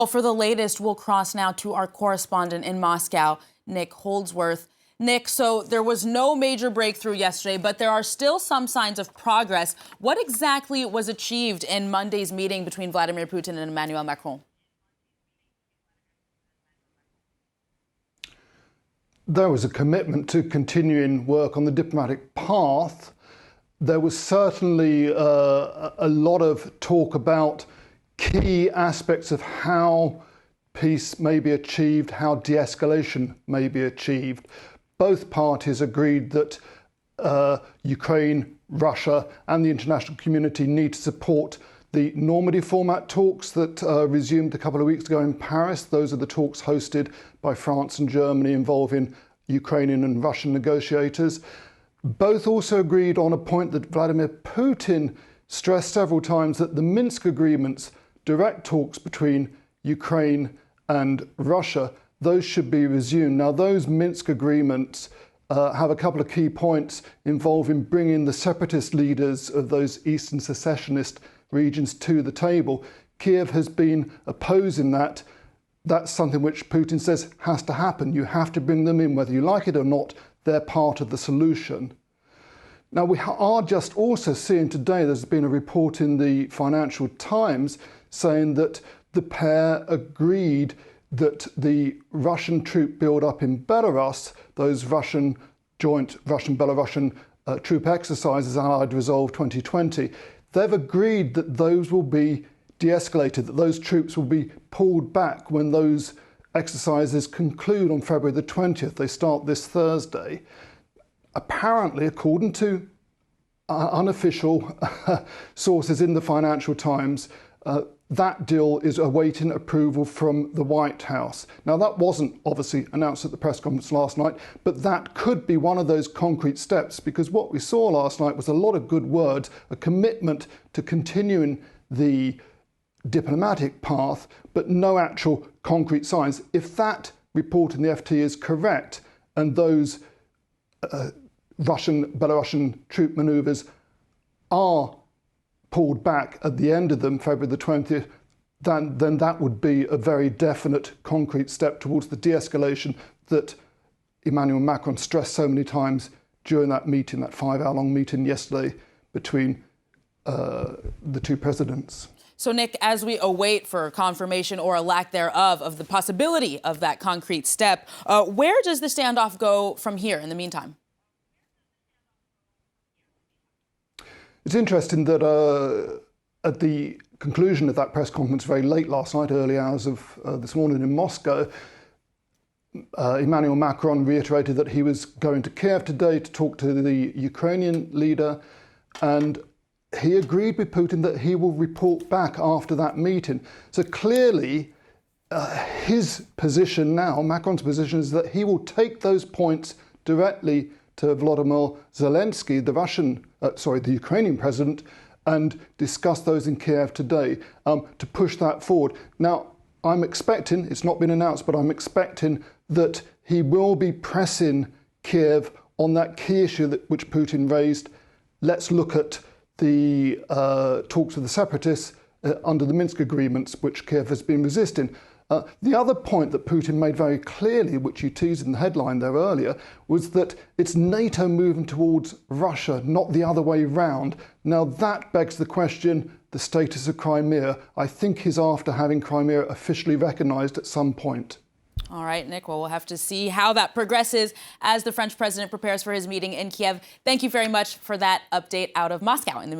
Well, for the latest, we'll cross now to our correspondent in Moscow, Nick Holdsworth. Nick, so there was no major breakthrough yesterday, but there are still some signs of progress. What exactly was achieved in Monday's meeting between Vladimir Putin and Emmanuel Macron? There was a commitment to continuing work on the diplomatic path. There was certainly a lot of talk about key aspects of how peace may be achieved, how de-escalation may be achieved. Both parties agreed that Ukraine, Russia and the international community need to support the Normandy format talks that resumed a couple of weeks ago in Paris. Those are the talks hosted by France and Germany involving Ukrainian and Russian negotiators. Both also agreed on a point that Vladimir Putin stressed several times, that the Minsk agreements, direct talks between Ukraine and Russia, those should be resumed. Now, those Minsk agreements have a couple of key points involving bringing the separatist leaders of those eastern secessionist regions to the table. Kiev has been opposing that. That's something which Putin says has to happen. You have to bring them in, whether you like it or not. They're part of the solution. Now, we are just also seeing today, there's been a report in the Financial Times saying that the pair agreed that the Russian troop build-up in Belarus, those joint Russian-Belarusian troop exercises, Allied Resolve 2020, they've agreed that those will be de-escalated, that those troops will be pulled back when those exercises conclude on February the 20th. They start this Thursday. Apparently, according to unofficial sources in the Financial Times, that deal is awaiting approval from the White House. Now, that wasn't obviously announced at the press conference last night, but that could be one of those concrete steps, because what we saw last night was a lot of good words, a commitment to continuing the diplomatic path, but no actual concrete signs. If that report in the FT is correct, and those Russian-Belarusian troop manoeuvres are pulled back at the end of them, February the 20th, then that would be a very definite, concrete step towards the de-escalation that Emmanuel Macron stressed so many times during that meeting, that 5-hour-long meeting yesterday between the two presidents. So, Nick, as we await for confirmation or a lack thereof of the possibility of that concrete step, where does the standoff go from here in the meantime? It's interesting that at the conclusion of that press conference very late last night, early hours of this morning in Moscow, Emmanuel Macron reiterated that he was going to Kiev today to talk to the Ukrainian leader, and he agreed with Putin that he will report back after that meeting. So clearly, his position now, Macron's position, is that he will take those points directly to Vladimir Zelensky, the Ukrainian president, and discuss those in Kiev today to push that forward. Now, I'm expecting, it's not been announced, but I'm expecting that he will be pressing Kiev on that key issue which Putin raised. Let's look at the talks with the separatists under the Minsk agreements, which Kiev has been resisting. The other point that Putin made very clearly, which you teased in the headline there earlier, was that it's NATO moving towards Russia, not the other way round. Now, that begs the question, the status of Crimea. I think he's after having Crimea officially recognised at some point. All right, Nick, well, we'll have to see how that progresses as the French president prepares for his meeting in Kiev. Thank you very much for that update out of Moscow.